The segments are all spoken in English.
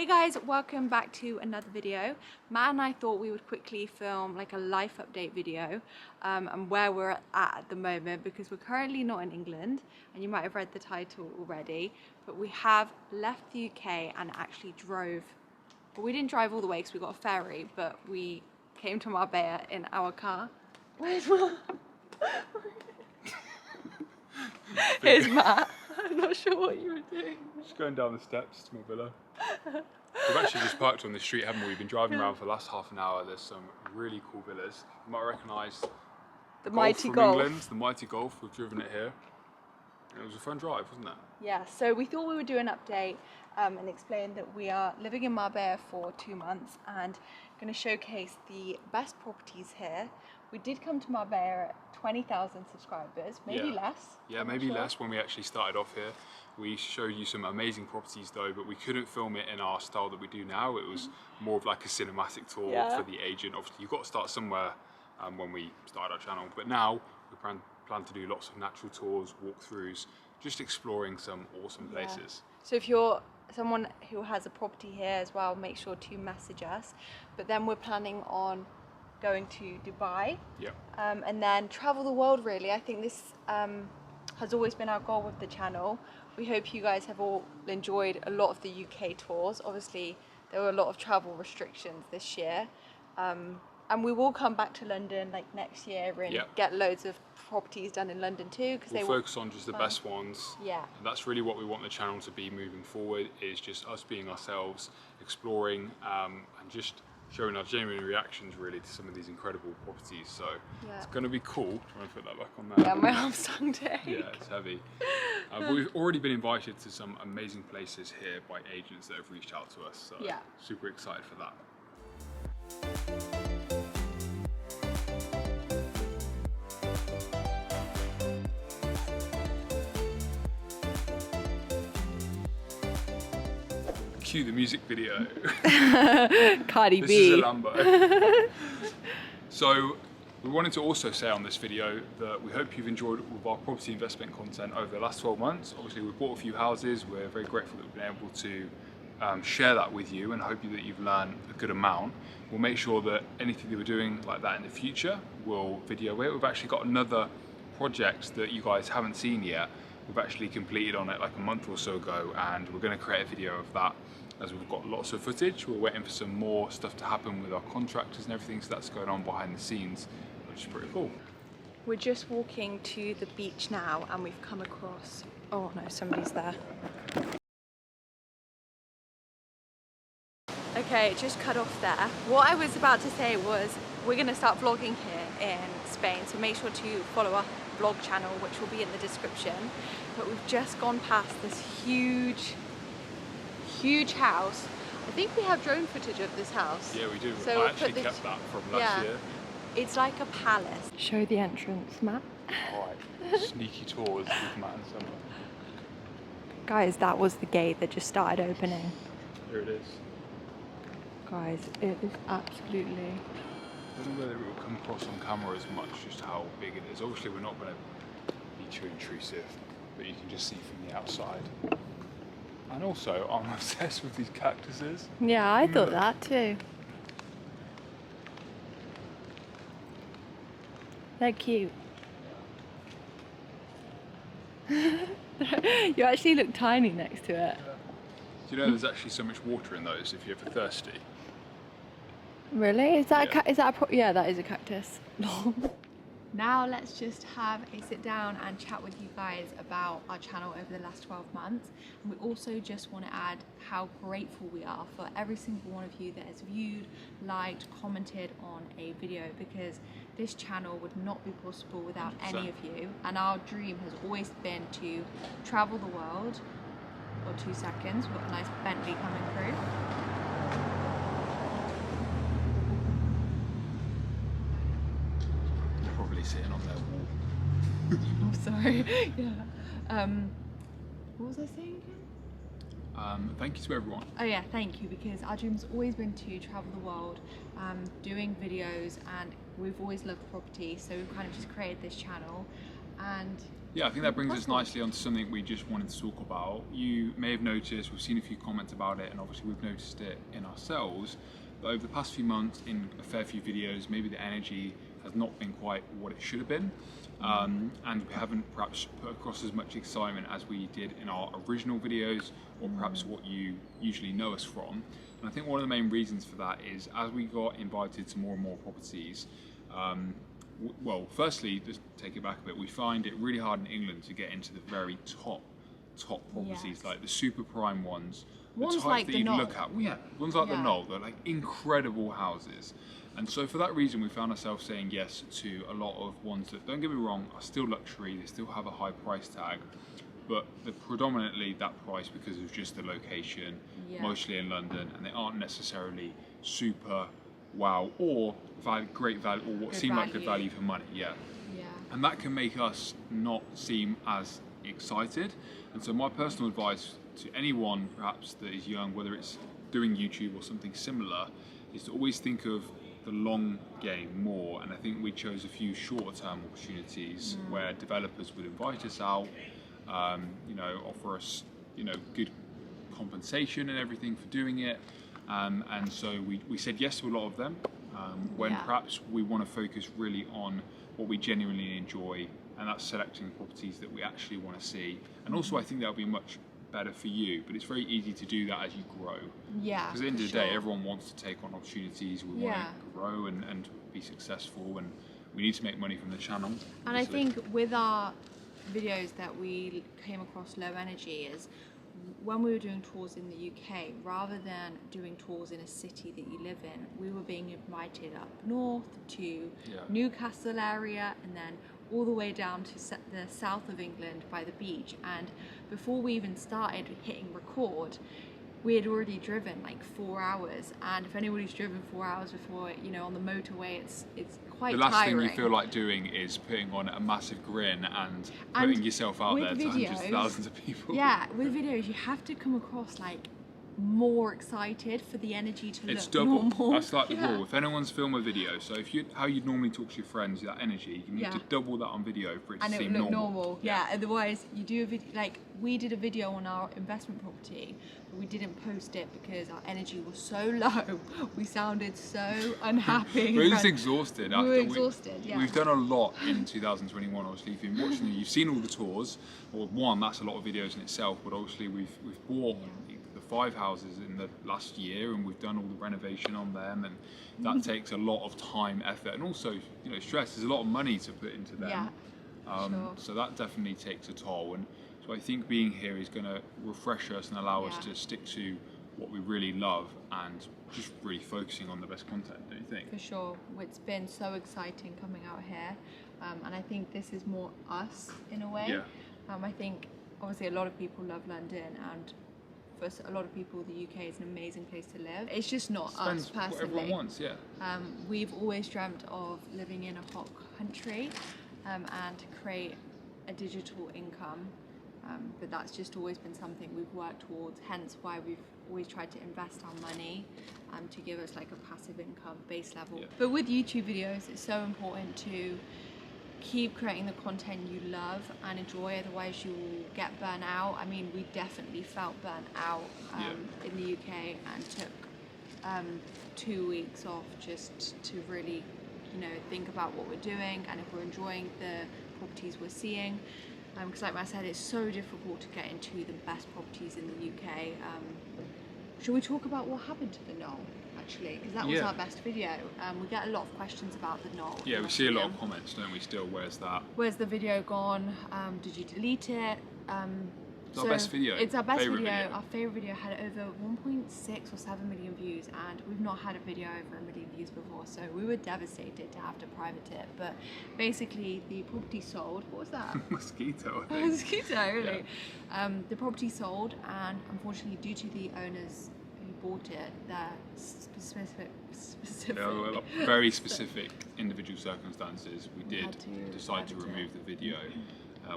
Hey guys, welcome back to another video. Matt and I thought we would quickly film like a life update video and where we're at the moment, because we're currently not in England, and you might have read the title already, but we have left the UK and actually drove. Well, we didn't drive all the way because we got a ferry, but we came to Marbella in our car. Where's Matt? Here's Matt. I'm not sure what you were doing. Just going down the steps to my villa. We've actually just parked on this street, haven't we? We've been driving around for the last half an hour. There's some really cool villas. You might recognise The Golf Mighty from Golf. England, the Mighty Golf. We've driven it here. And it was a fun drive, wasn't it? Yeah, so we thought we would do an update and explain that we are living in Marbella for 2 months and going to showcase the best properties here. We did come to Marbella at 20,000 subscribers, maybe less. Yeah, maybe less when we actually started off here. We showed you some amazing properties though, but we couldn't film it in our style that we do now. It was more of like a cinematic tour for the agent. Obviously, you've got to start somewhere when we started our channel. But now we plan to do lots of natural tours, walkthroughs, just exploring some awesome places. So if you're someone who has a property here as well, make sure to message us. But then we're planning on going to Dubai and then travel the world really. I think this has always been our goal with the channel. We hope you guys have all enjoyed a lot of the UK tours. Obviously there were a lot of travel restrictions this year, and we will come back to London like next year and get loads of properties done in London too, because we'll focus on just the best ones. Yeah, and that's really what we want the channel to be moving forward, is just us being ourselves, exploring and just showing our genuine reactions really to some of these incredible properties. So it's going to be cool. Do you want to put that back on there? Yeah, my arm's starting to ache. Yeah, it's heavy. But we've already been invited to some amazing places here by agents that have reached out to us. So super excited for that. Cue the music video. Cardi B. This is a Lambo. So we wanted to also say on this video that we hope you've enjoyed all of our property investment content over the last 12 months. Obviously we've bought a few houses. We're very grateful that we've been able to share that with you, and hope that you've learned a good amount. We'll make sure that anything that we're doing like that in the future, we'll video it. We've actually got another project that you guys haven't seen yet. We've actually completed on it like a month or so ago, and we're going to create a video of that, as we've got lots of footage. We're waiting for some more stuff to happen with our contractors and everything, so that's going on behind the scenes, which is pretty cool. We're just walking to the beach now, and we've come across, oh no, somebody's there. Okay, it just cut off there. What I was about to say was we're going to start vlogging here in Spain, so make sure to follow our vlog channel, which will be in the description. But we've just gone past this huge house. I think we have drone footage of this house. Yeah, we do. So I actually kept that from last year. It's like a palace. Show the entrance, Matt. Alright, sneaky tours with Matt and Summer. Guys, that was the gate that just started opening. Here it is. Guys, it is absolutely... I don't know whether it will come across on camera as much, just how big it is. Obviously we're not going to be too intrusive, but you can just see from the outside. And also, I'm obsessed with these cactuses. Yeah, I thought that too. They're cute. You actually look tiny next to it. Do you know there's actually so much water in those if you're ever thirsty? Really? Is that yeah, that is a cactus. Now let's just have a sit down and chat with you guys about our channel over the last 12 months. And we also just want to add how grateful we are for every single one of you that has viewed, liked, commented on a video, because this channel would not be possible without 100%. Any of you. And our dream has always been to travel the world. Or 2 seconds, we've got a nice Bentley coming through. Sitting on their wall. I'm sorry. Yeah. What was I saying again? Thank you to everyone. Oh yeah, thank you, because our dream's always been to travel the world, doing videos, and we've always loved property, so we've kind of just created this channel. And Yeah, I think that brings us nicely onto something we just wanted to talk about. You may have noticed, we've seen a few comments about it, and obviously we've noticed it in ourselves, but over the past few months, in a fair few videos, maybe the energy has not been quite what it should have been, and we haven't perhaps put across as much excitement as we did in our original videos, or perhaps what you usually know us from. And I think one of the main reasons for that is, as we got invited to more and more properties, well, firstly, just take it back a bit, we find it really hard in England to get into the very top properties, like the super prime ones, the type like that the you Knoll. look at. Well, yeah, ones like the Knoll, they're like incredible houses. And so for that reason, we found ourselves saying yes to a lot of ones that, don't get me wrong, are still luxury, they still have a high price tag, but they're predominantly that price because of just the location, mostly in London, and they aren't necessarily super wow or great value, or what seem like good value for money. And that can make us not seem as excited. And so my personal advice to anyone perhaps that is young, whether it's doing YouTube or something similar, is to always think of the long game more. And I think we chose a few shorter term opportunities where developers would invite us out, you know, offer us, you know, good compensation and everything for doing it. And so we said yes to a lot of them, when perhaps we want to focus really on what we genuinely enjoy, and that's selecting properties that we actually want to see. And also I think that'll be much better for you, but it's very easy to do that as you grow. Because at the end of the day, everyone wants to take on opportunities, we want to grow and be successful, and we need to make money from the channel. And I think with our videos that we came across low energy is, when we were doing tours in the UK, rather than doing tours in a city that you live in, we were being invited up north to Newcastle area, and then all the way down to the south of England by the beach. And before we even started hitting record, we had already driven like 4 hours, and if anybody's driven 4 hours before, you know, on the motorway, it's quite tiring. The last thing you feel like doing is putting on a massive grin and putting yourself out there to hundreds of thousands of people. Yeah, with videos you have to come across like more excited for the energy to it's look double. normal. That's like the rule. If anyone's film a video, so if you how you'd normally talk to your friends, that energy, you need to double that on video for it to seem normal. Yeah, otherwise you do a video, like we did a video on our investment property, but we didn't post it because our energy was so low. We sounded so unhappy. We were just exhausted. We were exhausted, We've done a lot in 2021, obviously. If you've been watching, you've seen all the tours, or one, that's a lot of videos in itself, but obviously we've bought the 5 houses in the last year, and we've done all the renovation on them, and that takes a lot of time, effort, and also, you know, stress. There's a lot of money to put into them. So that definitely takes a toll, and so I think being here is going to refresh us and allow us to stick to what we really love and just really focusing on the best content, don't you think? For sure. It's been so exciting coming out here, and I think this is more us in a way. I think obviously a lot of people love London, and for a lot of people the UK is an amazing place to live. It's just not us personally. What everyone wants, we've always dreamt of living in a hot country, and create a digital income, but that's just always been something we've worked towards, hence why we've always tried to invest our money to give us like a passive income base level. But with YouTube videos, it's so important to keep creating the content you love and enjoy, otherwise you will get burnt out. I mean, we definitely felt burnt out in the UK, and took 2 weeks off just to really, you know, think about what we're doing and if we're enjoying the properties we're seeing. Because like I said, it's so difficult to get into the best properties in the UK. Should we talk about what happened to the Knoll, actually? Because that was our best video. We get a lot of questions about the Knoll. Yeah, we see a lot of comments, don't we, still? Where's that? Where's the video gone? Did you delete it? It's our best video. It's our best video. Our favourite video had over 1.6 or 7 million views, and we've not had a video over 1 million views before, so we were devastated to have to private it. But basically, the property sold. What was that? Mosquito, I think. Mosquito, really. The property sold, and unfortunately, due to the owners who bought it, their specific very specific individual circumstances, we did decide to remove the video.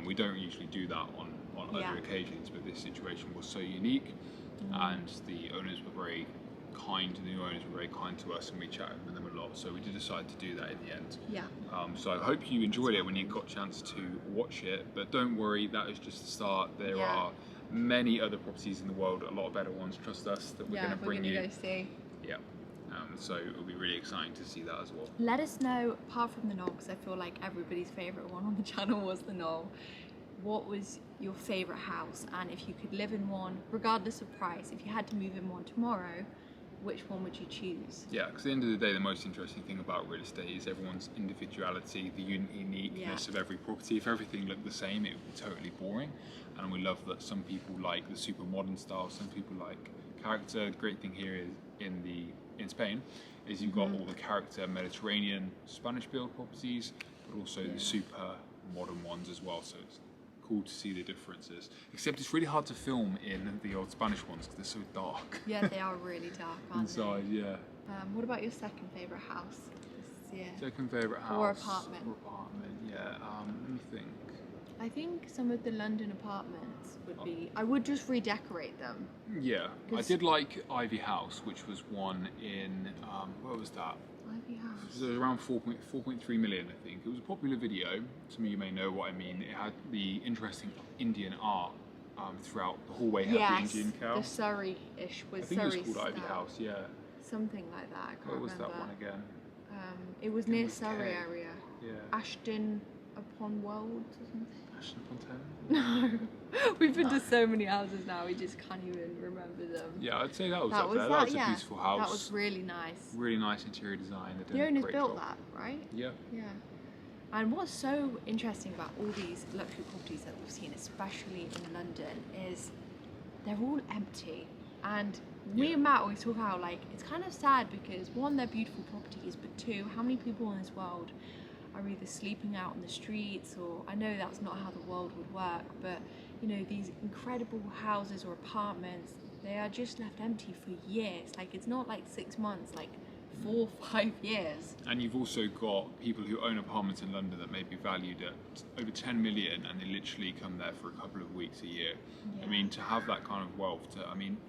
We don't usually do that on other occasions, but this situation was so unique, and the owners were very kind. The new owners were very kind to us, and we chatted with them a lot. So we did decide to do that in the end. Yeah. So I hope you enjoyed it when you got a chance to watch it. But don't worry, that is just the start. There are many other properties in the world, a lot of better ones. Trust us that we're going to bring you. Go see. Yeah. So it'll be really exciting to see that as well. Let us know, apart from the knoll, because I feel like everybody's favourite one on the channel was the knoll. What was your favourite house? And if you could live in one, regardless of price, if you had to move in one tomorrow, which one would you choose? Yeah, because at the end of the day, the most interesting thing about real estate is everyone's individuality, the uniqueness of every property. If everything looked the same, it would be totally boring. And we love that some people like the super modern style, some people like character. The great thing here is in Spain is you've got all the character Mediterranean Spanish build properties, but also the super modern ones as well. So it's cool to see the differences. Except it's really hard to film in the old Spanish ones because they're so dark. Yeah, they are really dark, aren't inside, they? yeah. What about your second favourite house this year? Second favourite house. Or apartment. Yeah. Let me think. I think some of the London apartments would be. I would just redecorate them. Yeah, I did like Ivy House, which was one in where was that? Ivy House. It was around 4.3 million, I think. It was a popular video. Some of you may know what I mean. It had the interesting Indian art throughout the hallway. Had the Indian cow. The Surrey-ish was. I think Surrey it was called Ivy style. House. Yeah. Something like that. I can't remember. What was that one again? It was near Surrey area. Yeah. Ashton upon Wold or something. Ashton upon Thames? No. We've been to so many houses now, we just can't even remember them. Yeah, I'd say that was up there. That was a beautiful house. That was really nice. Really nice interior design. The owners built that, right? Yeah. Yeah. And what's so interesting about all these luxury properties that we've seen, especially in London, is they're all empty. And me and Matt always talk how, like, it's kind of sad because one, they're beautiful properties, but two, how many people in this world are either sleeping out on the streets, or I know that's not how the world would work, but you know, these incredible houses or apartments, they are just left empty for years. Like, it's not like 6 months, like 4 or 5 years. And you've also got people who own apartments in London that may be valued at over 10 million, and they literally come there for a couple of weeks a year. I mean, to have that kind of wealth,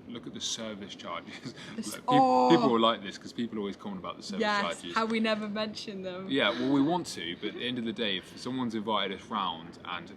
look at the service charges. People are like this because people always comment about the service charges. How we never mention them. Yeah, well, we want to, but at the end of the day, if someone's invited us round and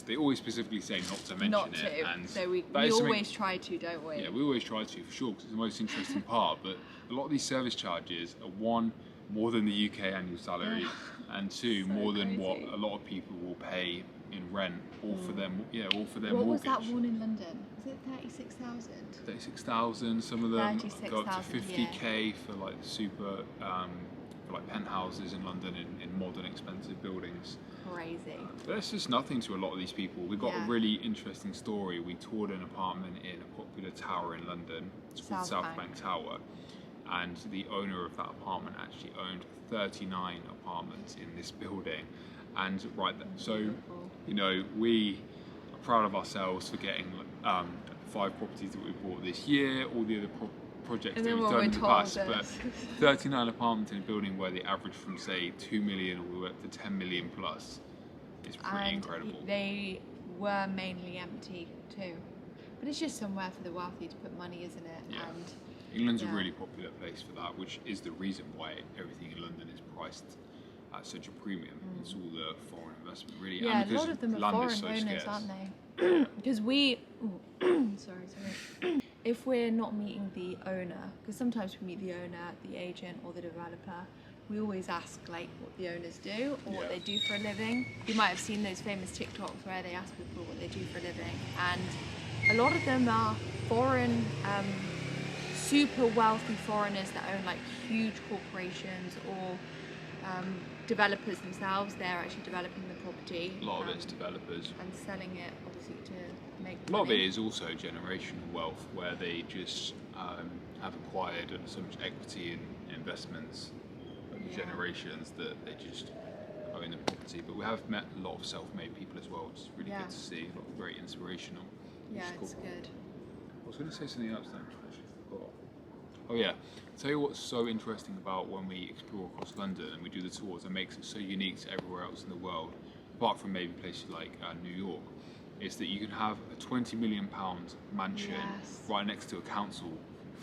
they always specifically say not to mention it. And so we always try to, don't we? Yeah, we always try to, for sure, because it's the most interesting part. But a lot of these service charges are, one, more than the UK annual salary, and two, more than what a lot of people will pay in rent, all for them, all for their mortgage. What was that one in London? Was it 36,000? 36,000. Some of them go up to 50k yeah. for like super, for like penthouses in London in modern expensive buildings. Crazy. But that's just nothing to a lot of these people. We got a really interesting story. We toured an apartment in a popular tower in London. It's called South Bank Tower. And the owner of that apartment actually owned 39 apartments in this building. And so, you know, we are proud of ourselves for getting 5 properties that we bought this year, all the other projects that we've done in the past. But 39 apartments in a building where they average from, say, 2 million all the way up to 10 million plus is pretty incredible. They were mainly empty too. But it's just somewhere for the wealthy to put money, isn't it? Yeah. And England's a really popular place for that, which is the reason why everything in London is priced at such a premium. It's all the foreign investment, really. Yeah, and a lot of them are foreign owners, aren't they? Because if we're not meeting the owner, because sometimes we meet the owner, the agent, or the developer, we always ask like what the owners do or what they do for a living. You might have seen those famous TikToks where they ask people what they do for a living, and a lot of them are foreign, super wealthy foreigners that own like huge corporations, or developers themselves. They're actually developing the property. A lot of it's developers. And selling it, obviously, to make money. A lot of it is also generational wealth, where they just have acquired so much equity in investments over generations that they just own the property. But we have met a lot of self-made people as well, which is really good to see. A lot of very inspirational. Yeah, it's good. I was going to say something else then, I actually forgot. Oh yeah, I'll tell you what's so interesting about when we explore across London and we do the tours and makes it so unique to everywhere else in the world, apart from maybe places like New York, is that you can have a £20 million mansion right next to a council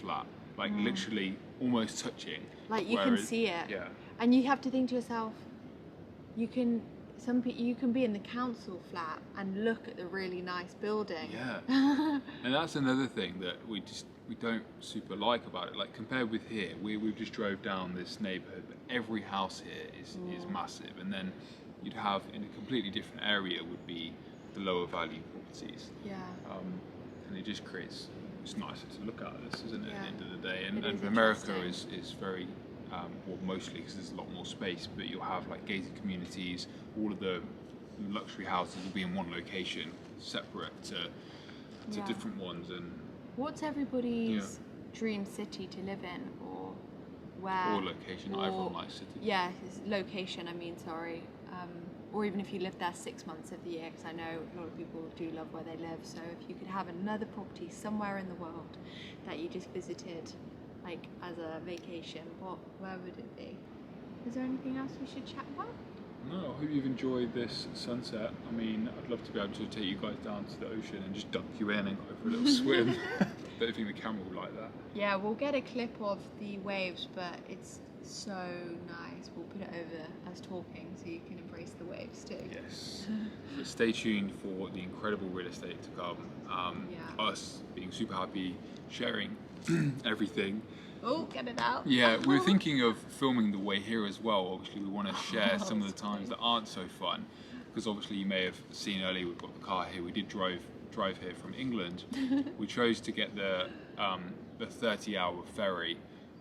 flat. like literally almost touching. Like you can see it. Yeah. And you have to think to yourself, you can be in the council flat and look at the really nice building. Yeah. And that's another thing that we don't super like about it. Like compared with here, we've just drove down this neighbourhood, but every house here is massive. And then you'd have in a completely different area would be the lower value properties. Yeah. And it just creates, it's nicer to look at this, isn't it, at the end of the day? It And is America interesting. is very, well, mostly because there's a lot more space, but you'll have like gated communities, all of the luxury houses will be in one location, separate to different ones. And what's everybody's dream city to live in, or where? Or location, not everyone likes city. Yeah, it's location, I mean, sorry. Or even if you live there 6 months of the year, because I know a lot of people do love where they live. So if you could have another property somewhere in the world that you just visited, like as a vacation, where would it be? Is there anything else we should chat about? No, I hope you've enjoyed this sunset. I mean, I'd love to be able to take you guys down to the ocean and just dunk you in and go for a little swim. Don't think the camera will like that. Yeah, we'll get a clip of the waves, but it's so nice. We'll put it over us talking so you can embrace the waves too. Yes. But stay tuned for the incredible real estate to come. Us being super happy, sharing everything. Oh, get it out. Yeah, we're thinking of filming the way here as well. Obviously, we want to share some of the times that aren't so fun, because obviously you may have seen earlier we've got the car here. We did drive here from England. We chose to get the 30-hour ferry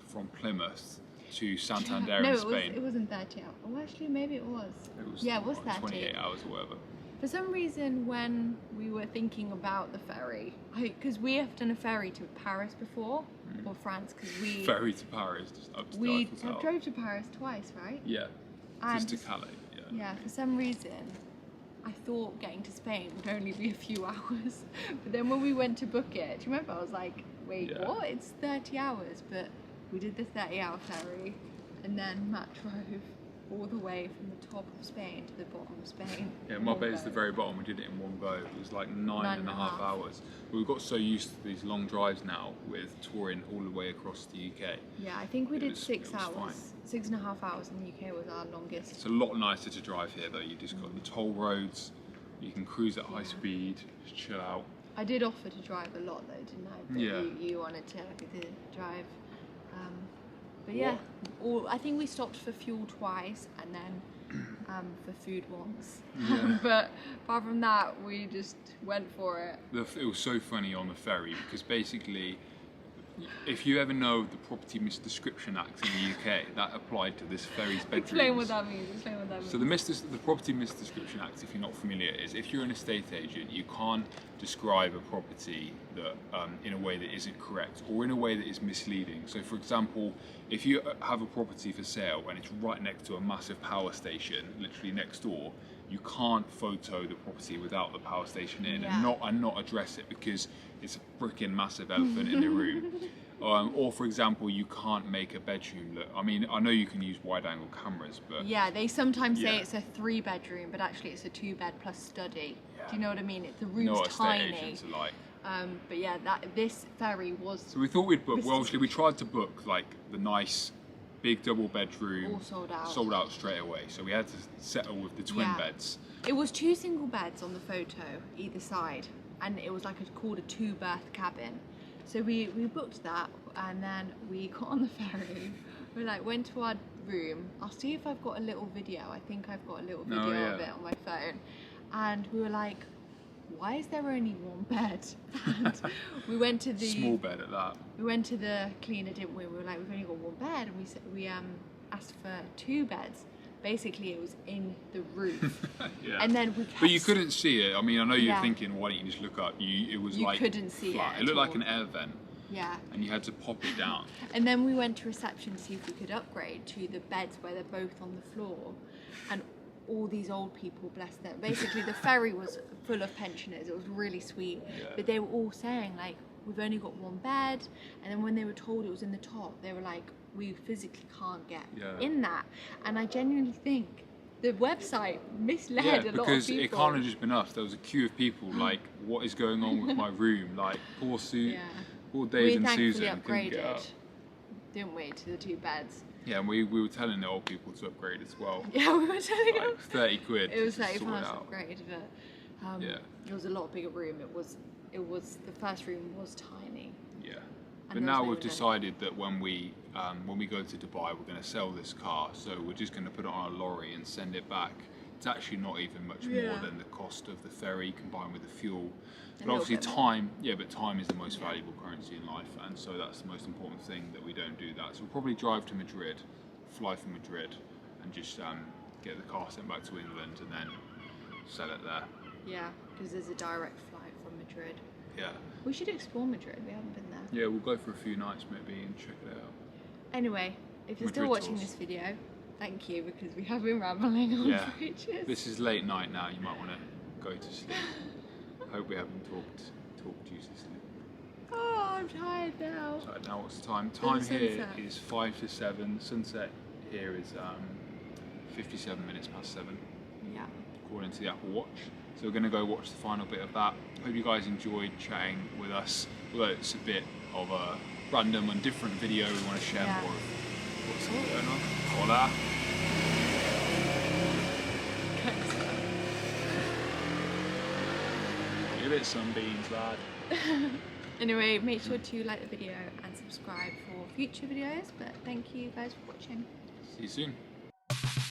from Plymouth to Santander in Spain. It wasn't 30 hours. Oh, actually, maybe it was. It was 30. 28 hours or whatever. For some reason, when we were thinking about the ferry, because we have done a ferry to Paris before, or France, because we... Ferry to Paris, just up to We drove to Paris twice, right? Yeah, and just to Calais, yeah. Yeah, for some reason, I thought getting to Spain would only be a few hours. But then when we went to book it, do you remember? I was like, wait, what? It's 30 hours. But we did the 30-hour ferry, and then Matt drove all the way from the top of Spain to the bottom of Spain. Yeah, Marbella is the very bottom. We did it in one go. It was like nine and a half hours. But we've got so used to these long drives now with touring all the way across the UK. Yeah, I think we did 6 hours. Fine. 6.5 hours in the UK was our longest. It's a lot nicer to drive here though. You just got the toll roads. You can cruise at high speed, just chill out. I did offer to drive a lot though, didn't I? But you wanted to drive. But yeah, I think we stopped for fuel twice and then for food once. Yeah. But apart from that, we just went for it. It was so funny on the ferry because basically, if you ever know the Property Misdescription Act in the UK, that applied to this ferry's bedrooms. Explain what that means. So the Property Misdescription Act, if you're not familiar, is if you're an estate agent, you can't describe a property that in a way that isn't correct or in a way that is misleading. So for example, if you have a property for sale and it's right next to a massive power station, literally next door, you can't photo the property without the power station in and not address it because it's a freaking massive elephant in the room. Or for example, you can't make a bedroom look. I mean, I know you can use wide-angle cameras, but yeah, they sometimes say it's a 3-bedroom, but actually it's a 2-bed plus study. Do you know what I mean? The room's tiny. Estate agents are like. But yeah, this ferry was. So we thought we'd book. Well, obviously we tried to book like the nice, big double bedroom. All sold out. Sold out straight away. So we had to settle with the twin beds. It was 2 single beds on the photo either side, and it was like called a 2-berth cabin. So we booked that, and then we got on the ferry. We went to our room. I'll see if I've got a little video. I think I've got a little video of it on my phone. And we were like, why is there only 1 bed? And we went to the small bed at that. We went to the cleaner, didn't we? We were like, we've only got 1 bed, and we asked for 2 beds. Basically, it was in the roof. Yeah. And then we kept... But you couldn't see it. I mean, I know you're thinking, why don't you just look up? It was like couldn't see flat. it. It looked like an air vent. Yeah. And you had to pop it down. And then we went to reception to see if we could upgrade to the beds where they're both on the floor. And all these old people, bless them. Basically, the ferry was full of pensioners. It was really sweet. Yeah. But they were all saying, like, we've only got 1 bed. And then when they were told it was in the top, they were like, we physically can't get in that. And I genuinely think the website misled a lot of people. Because it can't have just been us. There was a queue of people like, what is going on with my room? Like, poor Dave and Susan couldn't get up. didn't we, to the 2 beds. Yeah, and we were telling the old people to upgrade as well. Yeah, we were telling them. Like 30 quid. It was to 30 sort pounds it to out. upgrade, but Yeah. it was a lot bigger room. It was the first room was tiny. Yeah. And But there now was no we've window. decided that when we go to Dubai, we're going to sell this car. So we're just going to put it on a lorry and send it back. It's actually not even much more Yeah. than the cost of the ferry combined with the fuel. A But little obviously bit more. time, yeah, but time is the most valuable currency in life, and so that's the most important thing, that we don't do that. So we'll probably drive to Madrid, fly from Madrid, and just get the car sent back to England and then sell it there. Yeah, because there's a direct flight from Madrid. Yeah. We should explore Madrid. We haven't been there. Yeah, we'll go for a few nights maybe and check it out. Anyway, if you're still Madrid watching tours. this video, thank you, because we have been rambling on Yeah. for ages. This is late night now. You might want to go to sleep. Hope we haven't talked you to sleep. Oh, I'm tired now. So now what's the time? Time the here sunset. is 5 to 7. Sunset here is 57 minutes past 7. Yeah. According to the Apple Watch. So we're going to go watch the final bit of that. Hope you guys enjoyed chatting with us. Although it's a bit of a random and different video, we want to share Yeah. more of what's going on. Hola. Give it some beans, lad. Anyway, make sure to like the video and subscribe for future videos. But thank you guys for watching. See you soon.